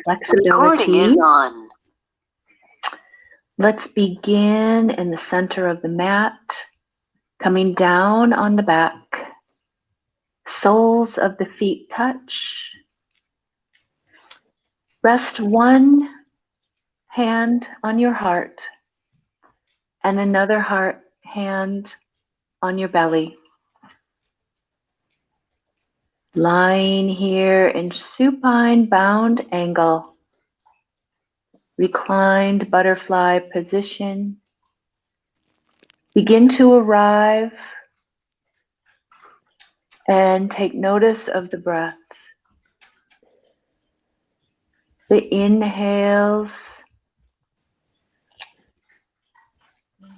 Recording is flexibility. on. Let's begin in the center of the mat, coming down on the back. Soles of the feet touch. Rest one hand on your heart and another hand on your belly. Lying here in supine bound angle, reclined butterfly position. Begin to arrive and take notice of the breath. The inhales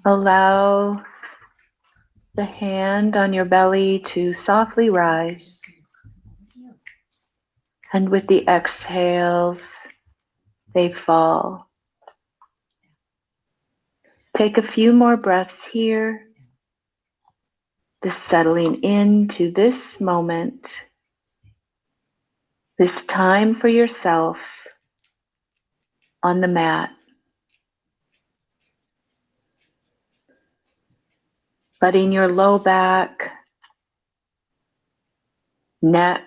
allow the hand on your belly to softly rise. And with the exhales, they fall. Take a few more breaths here, just settling into this moment, this time for yourself on the mat. Letting your low back, neck,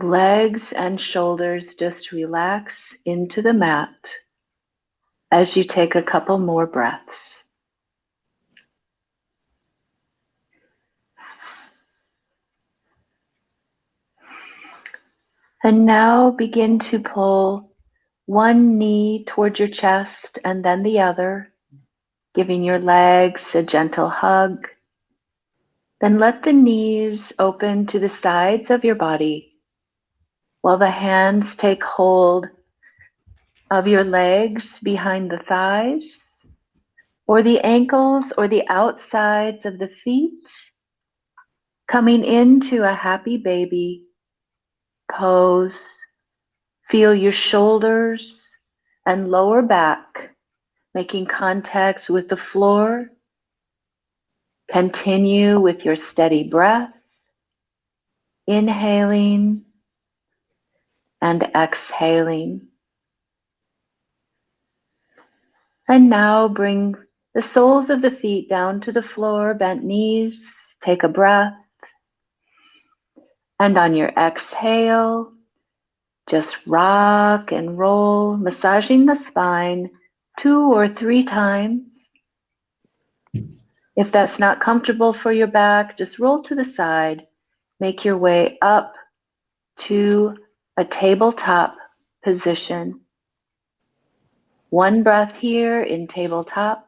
legs, and shoulders just relax into the mat as you take a couple more breaths. And now begin to pull one knee towards your chest and then the other, giving your legs a gentle hug. Then let the knees open to the sides of your body while the hands take hold of your legs behind the thighs or the ankles or the outsides of the feet, coming into a happy baby pose. Feel your shoulders and lower back making contact with the floor. Continue with your steady breath, inhaling and exhaling. And now bring the soles of the feet down to the floor, bent knees, take a breath. And on your exhale, just rock and roll, massaging the spine 2 or 3 times. If that's not comfortable for your back, just roll to the side. Make your way up to a tabletop position. One breath here in tabletop.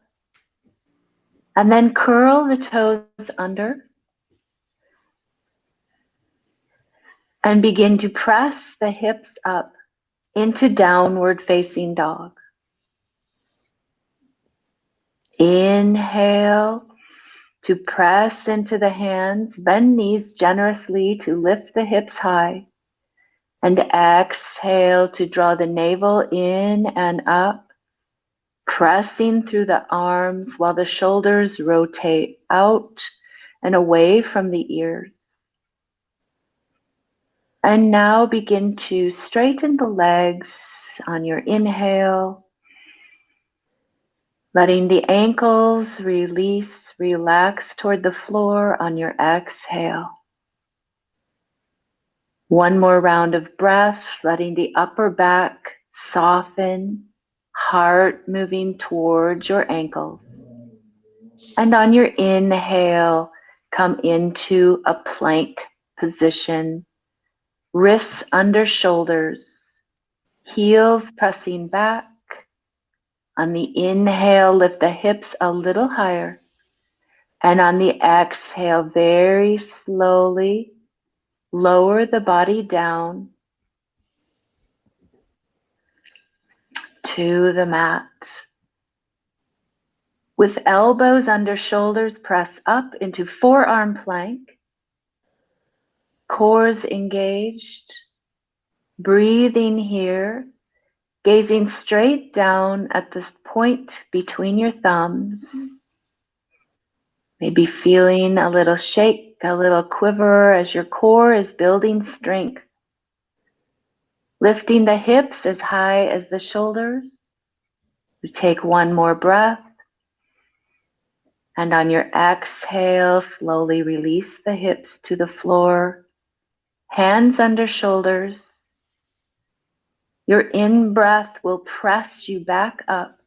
And then curl the toes under. And begin to press the hips up into downward facing dog. Inhale to press into the hands, bend knees generously to lift the hips high. And exhale to draw the navel in and up, pressing through the arms while the shoulders rotate out and away from the ears. And now begin to straighten the legs on your inhale, letting the ankles release, relax toward the floor on your exhale. One more round of breath, letting the upper back soften, heart moving towards your ankles. And on your inhale, come into a plank position. Wrists under shoulders, heels pressing back. On the inhale, lift the hips a little higher. And on the exhale, very slowly, lower the body down to the mat. With elbows under shoulders, press up into forearm plank. Cores engaged. Breathing here. Gazing straight down at this point between your thumbs. Maybe feeling a little shake, a little quiver as your core is building strength. Lifting the hips as high as the shoulders. You take one more breath. And on your exhale, slowly release the hips to the floor. Hands under shoulders. Your in-breath will press you back up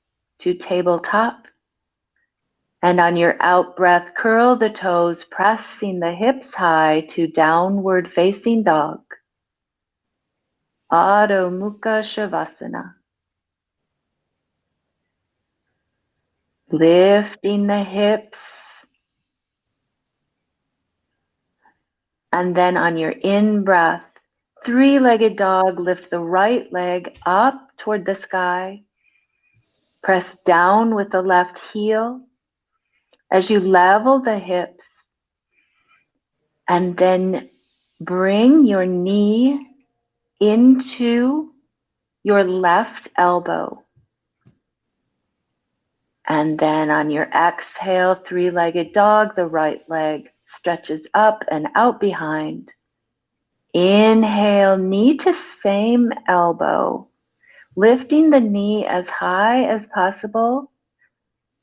to tabletop. And on your out-breath, curl the toes, pressing the hips high to downward facing dog. Adho Mukha Shavasana. Lifting the hips. And then on your in-breath, three-legged dog, lift the right leg up toward the sky. Press down with the left heel as you level the hips. And then bring your knee into your left elbow. And then on your exhale, three-legged dog, the right leg stretches up and out behind. Inhale, knee to same elbow, lifting the knee as high as possible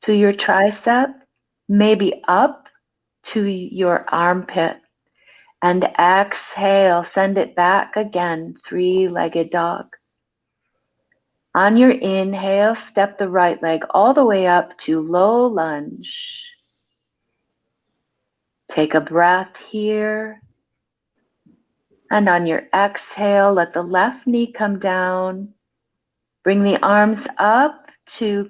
to your tricep, maybe up to your armpit. And exhale, send it back again, three-legged dog. On your inhale, step the right leg all the way up to low lunge. Take a breath here. And on your exhale, let the left knee come down. Bring the arms up to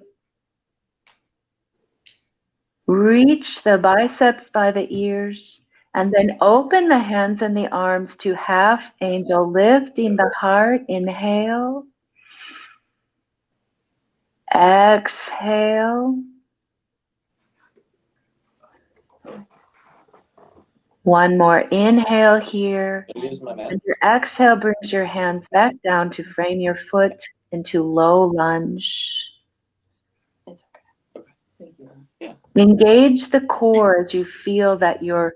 reach the biceps by the ears. And then open the hands and the arms to half angel, lifting the heart. Inhale. Exhale. One more inhale here. And your exhale brings your hands back down to frame your foot into low lunge. It's okay. Thank you. Yeah. Engage the core as you feel that you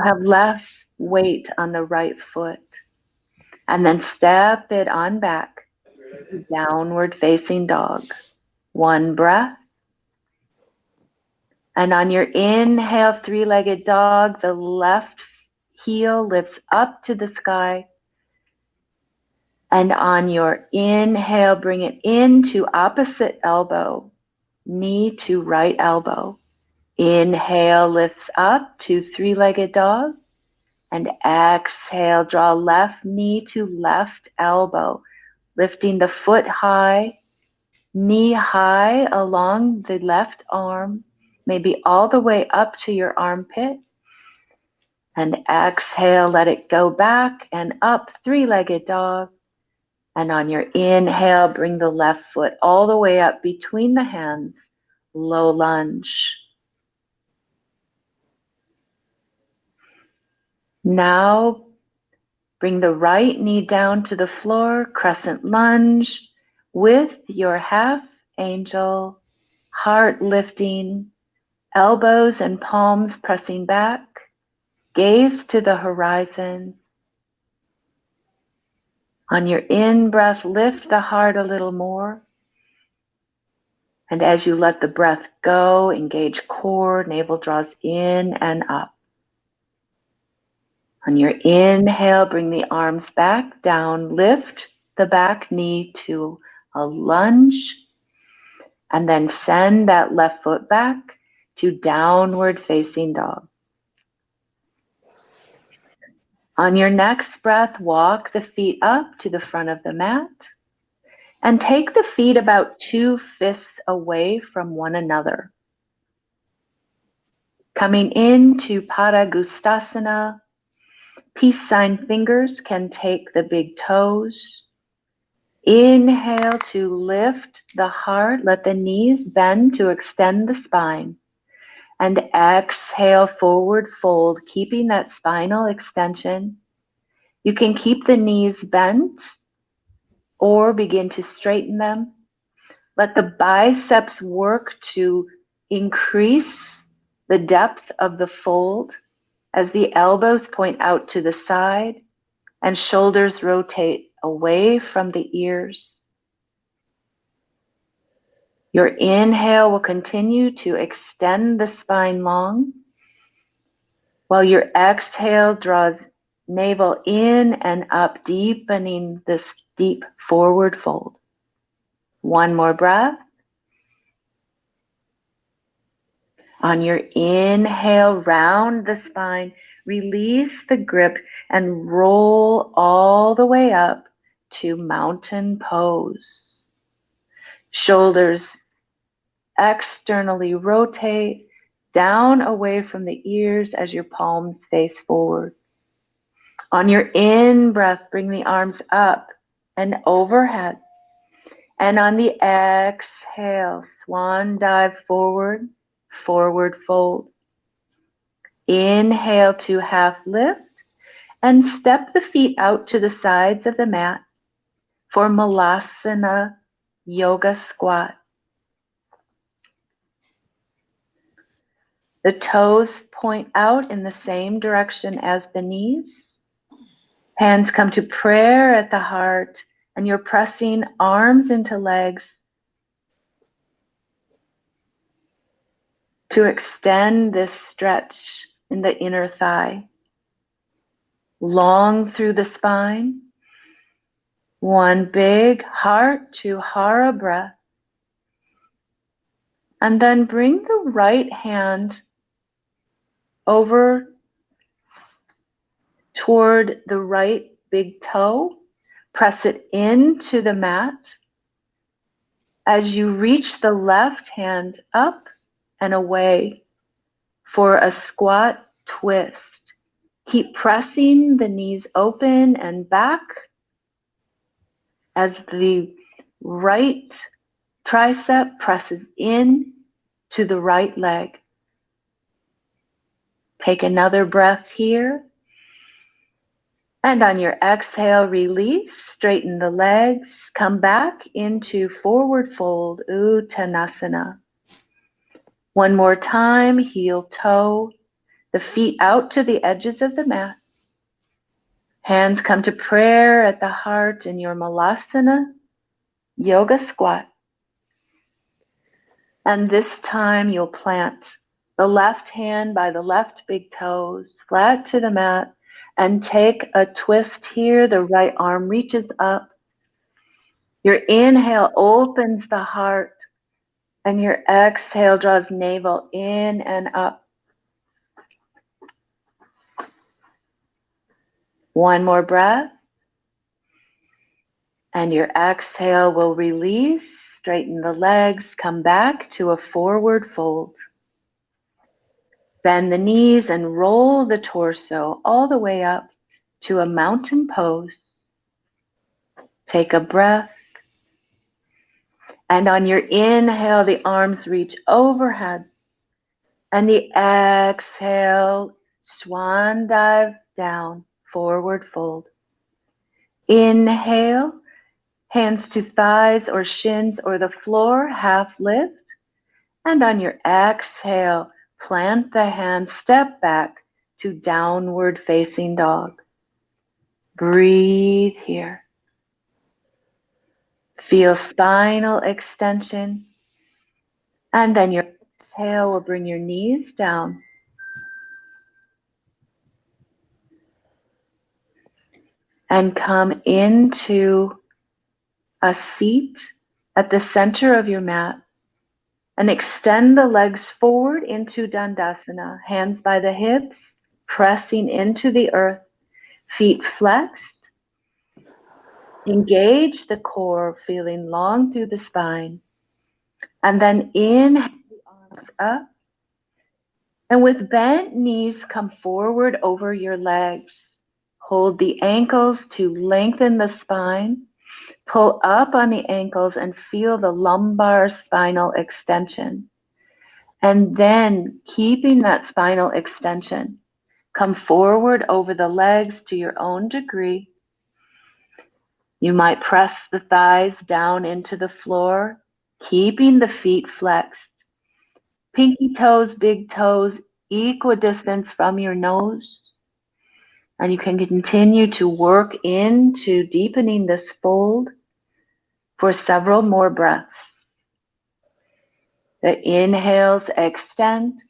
have less weight on the right foot. And then step it on back. Downward facing dog. One breath. And on your inhale, three-legged dog, the left heel lifts up to the sky. And on your inhale, bring it into opposite elbow, knee to right elbow. Inhale, lifts up to three-legged dog. And exhale, draw left knee to left elbow, lifting the foot high, knee high along the left arm, maybe all the way up to your armpit. And exhale, let it go back and up, three-legged dog. And on your inhale, bring the left foot all the way up between the hands, low lunge. Now, bring the right knee down to the floor, crescent lunge with your half angel, heart lifting, elbows and palms pressing back, gaze to the horizon. On your in-breath, lift the heart a little more. And as you let the breath go, engage core, navel draws in and up. On your inhale, bring the arms back down, lift the back knee to a lunge, and then send that left foot back to downward facing dog. On your next breath, walk the feet up to the front of the mat and take the feet about 2 fists away from one another. Coming into Padangusthasana, peace sign fingers can take the big toes. Inhale to lift the heart, let the knees bend to extend the spine. And exhale, forward fold, keeping that spinal extension. You can keep the knees bent or begin to straighten them. Let the biceps work to increase the depth of the fold as the elbows point out to the side and shoulders rotate away from the ears. Your inhale will continue to extend the spine long, while your exhale draws navel in and up, deepening this deep forward fold. One more breath. On your inhale, round the spine, release the grip and roll all the way up to mountain pose. Shoulders externally rotate down away from the ears as your palms face forward. On your in-breath, bring the arms up and overhead. And on the exhale, swan dive forward, forward fold. Inhale to half lift and step the feet out to the sides of the mat for Malasana Yoga Squat. The toes point out in the same direction as the knees. Hands come to prayer at the heart, and you're pressing arms into legs to extend this stretch in the inner thigh. Long through the spine. One big heart to hara breath. And then bring the right hand over toward the right big toe. Press it into the mat. As you reach the left hand up and away for a squat twist. Keep pressing the knees open and back as the right tricep presses in to the right leg. Take another breath here. And on your exhale, release, straighten the legs, come back into forward fold, Uttanasana. One more time, heel toe, the feet out to the edges of the mat. Hands come to prayer at the heart in your Malasana Yoga Squat. And this time you'll plant the left hand by the left big toes, flat to the mat, and take a twist here. The right arm reaches up. Your inhale opens the heart, and your exhale draws navel in and up. One more breath. And your exhale will release, straighten the legs, come back to a forward fold. Bend the knees and roll the torso all the way up to a mountain pose. Take a breath. And on your inhale, the arms reach overhead. And the exhale, swan dive down, forward fold. Inhale, hands to thighs or shins or the floor, half lift. And on your exhale, plant the hands, step back to downward facing dog. Breathe here. Feel spinal extension. And then your exhale will bring your knees down. And come into a seat at the center of your mat. And extend the legs forward into Dandasana. Hands by the hips, pressing into the earth. Feet flexed. Engage the core, feeling long through the spine. And then inhale the arms up. And with bent knees, come forward over your legs. Hold the ankles to lengthen the spine. Pull up on the ankles and feel the lumbar spinal extension. And then, keeping that spinal extension, come forward over the legs to your own degree. You might press the thighs down into the floor, keeping the feet flexed. Pinky toes, big toes, equidistant from your nose. And you can continue to work into deepening this fold for several more breaths. The inhales extend.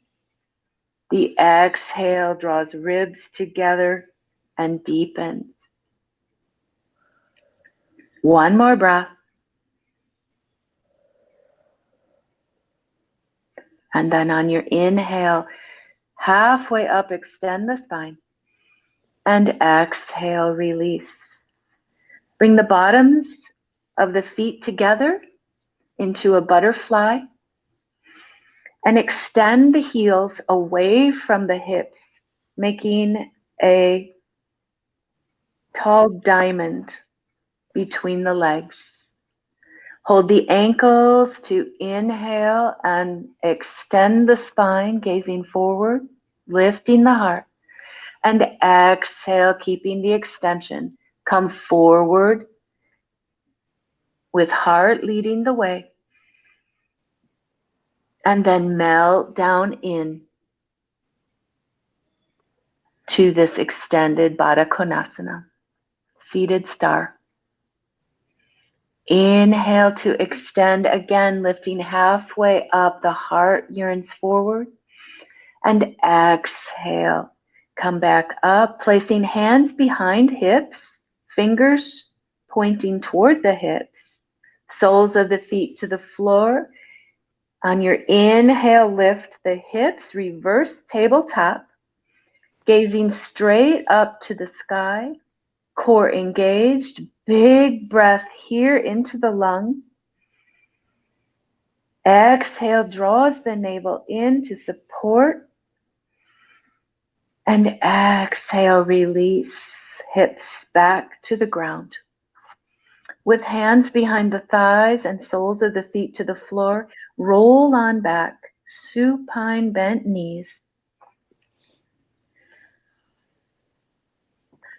The exhale draws ribs together and deepens. One more breath. And then on your inhale, halfway up, extend the spine. And exhale, release. Bring the bottoms of the feet together into a butterfly. And extend the heels away from the hips, making a tall diamond between the legs. Hold the ankles to inhale and extend the spine, gazing forward, lifting the heart. And exhale, keeping the extension. Come forward with heart leading the way. And then melt down in to this extended Baddha Konasana, seated star. Inhale to extend again, lifting halfway up, the heart yearns forward. And exhale, come back up, placing hands behind hips, fingers pointing toward the hips, soles of the feet to the floor. On your inhale, lift the hips, reverse tabletop, gazing straight up to the sky, core engaged, big breath here into the lung. Exhale, draws the navel in to support. And exhale, release, hips back to the ground. With hands behind the thighs and soles of the feet to the floor, roll on back, supine bent knees.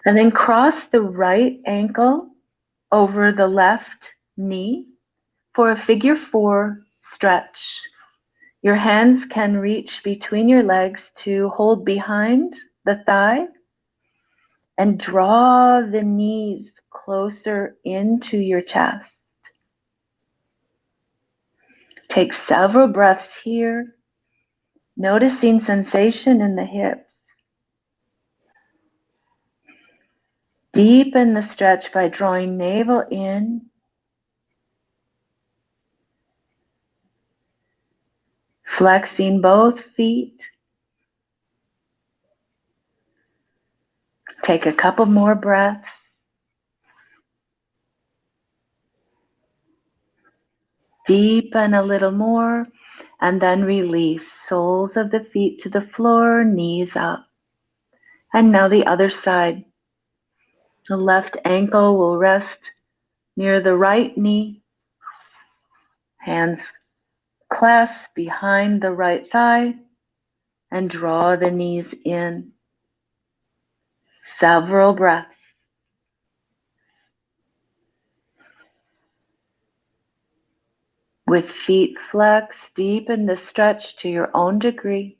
And then cross the right ankle over the left knee for a figure 4 stretch. Your hands can reach between your legs to hold behind the thigh and draw the knees closer into your chest. Take several breaths here, noticing sensation in the hips. Deepen the stretch by drawing navel in. Flexing both feet. Take a couple more breaths. Deepen a little more, and then release. Soles of the feet to the floor, knees up. And now the other side. The left ankle will rest near the right knee. Hands clasp behind the right thigh and draw the knees in. Several breaths. With feet flexed, deepen the stretch to your own degree.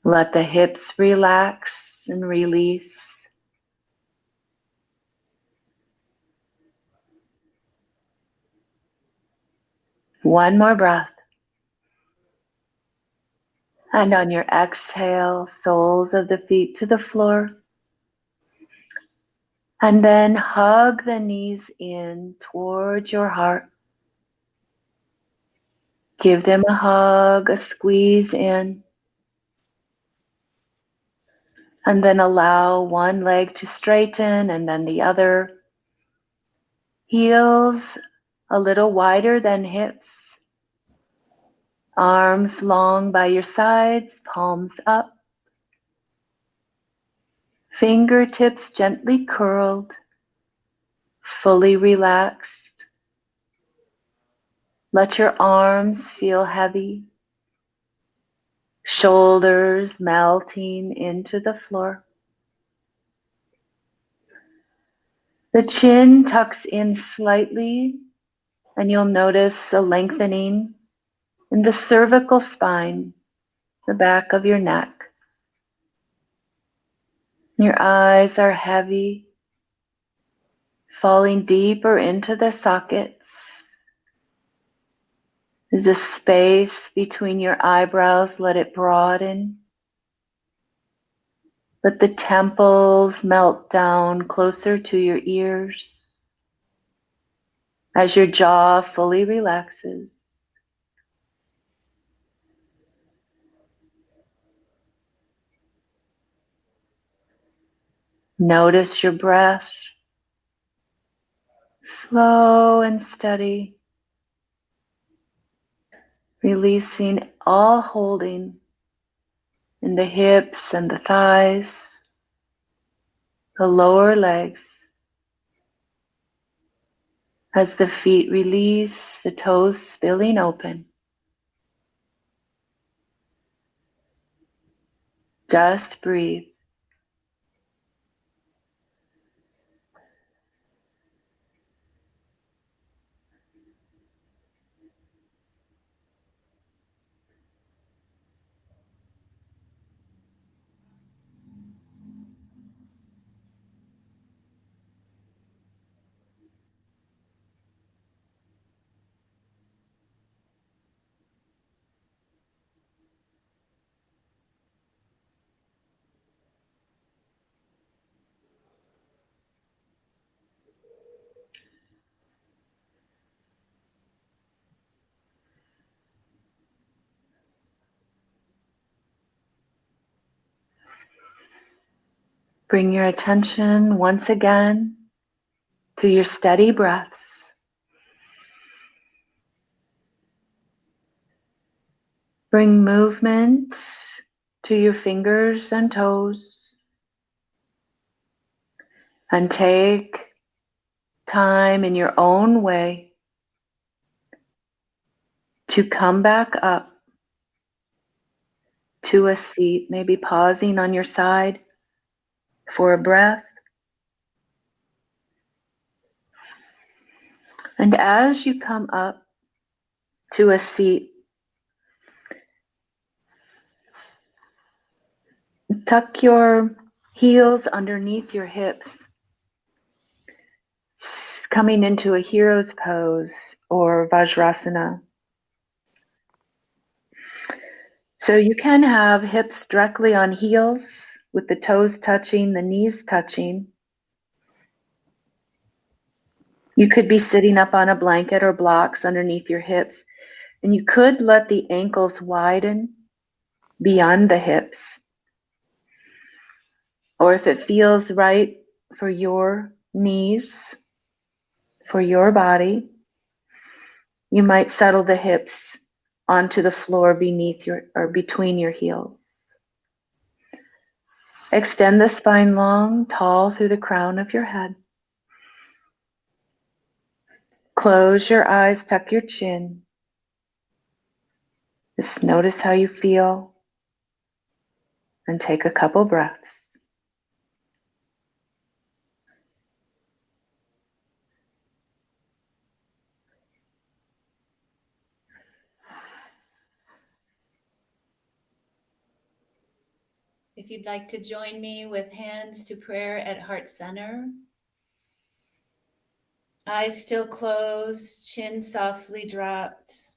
Let the hips relax and release. One more breath. And on your exhale, soles of the feet to the floor. And then hug the knees in towards your heart. Give them a hug, a squeeze in. And then allow one leg to straighten and then the other. Heels a little wider than hips. Arms long by your sides, palms up. Fingertips gently curled, fully relaxed. Let your arms feel heavy. Shoulders melting into the floor. The chin tucks in slightly, and you'll notice a lengthening in the cervical spine the back of your neck. Your eyes are heavy, falling deeper into the sockets. There's a space between your eyebrows. Let it broaden. Let the temples melt down closer to your ears as your jaw fully relaxes. Notice your breath, slow and steady, releasing all holding in the hips and the thighs, the lower legs. As the feet release, the toes spilling open. Just breathe. Bring your attention once again to your steady breaths. Bring movement to your fingers and toes. And take time in your own way to come back up to a seat, maybe pausing on your side for a breath. And as you come up to a seat, tuck your heels underneath your hips, coming into a hero's pose or Vajrasana. So you can have hips directly on heels with the toes touching, the knees touching. You could be sitting up on a blanket or blocks underneath your hips, and you could let the ankles widen beyond the hips. Or if it feels right for your knees, for your body, you might settle the hips onto the floor beneath your or between your heels. Extend the spine long, tall through the crown of your head. Close your eyes, tuck your chin. Just notice how you feel and take a couple breaths. If you'd like to join me with hands to prayer at heart center, eyes still closed, chin softly dropped.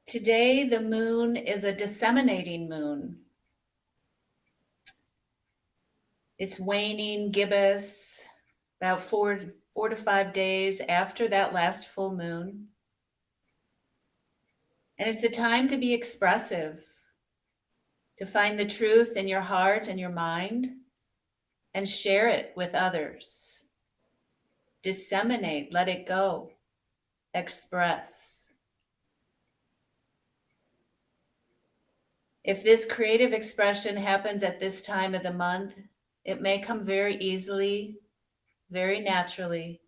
Today, the moon is a disseminating moon. It's waning gibbous about 4 to 5 days after that last full moon. And it's a time to be expressive, to find the truth in your heart and your mind and share it with others. Disseminate, let it go, express. If this creative expression happens at this time of the month, it may come very easily, very naturally.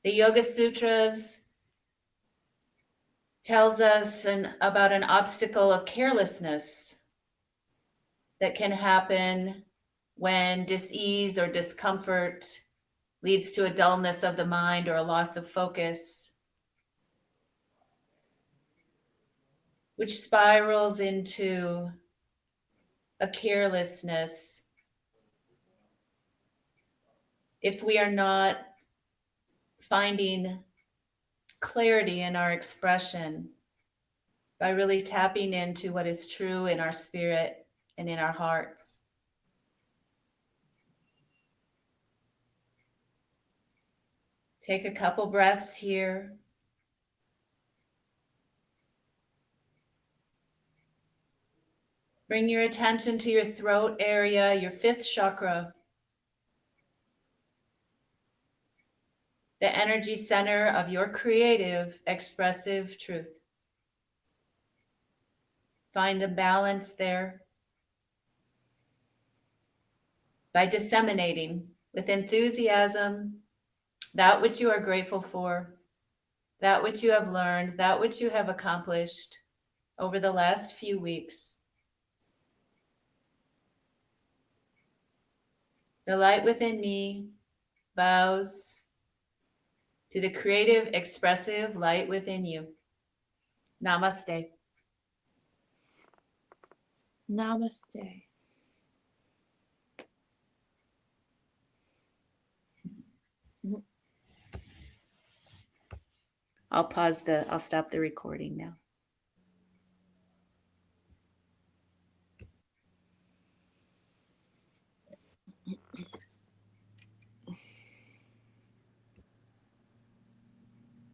The Yoga Sutras tells us about an obstacle of carelessness that can happen when dis-ease or discomfort leads to a dullness of the mind or a loss of focus, which spirals into a carelessness if we are not finding clarity in our expression by really tapping into what is true in our spirit and in our hearts. Take a couple breaths here. Bring your attention to your throat area, your fifth chakra, the energy center of your creative, expressive truth. Find a balance there by disseminating with enthusiasm that which you are grateful for, that which you have learned, that which you have accomplished over the last few weeks. The light within me bows to the creative, expressive light within you. Namaste. Namaste. I'll stop the recording now.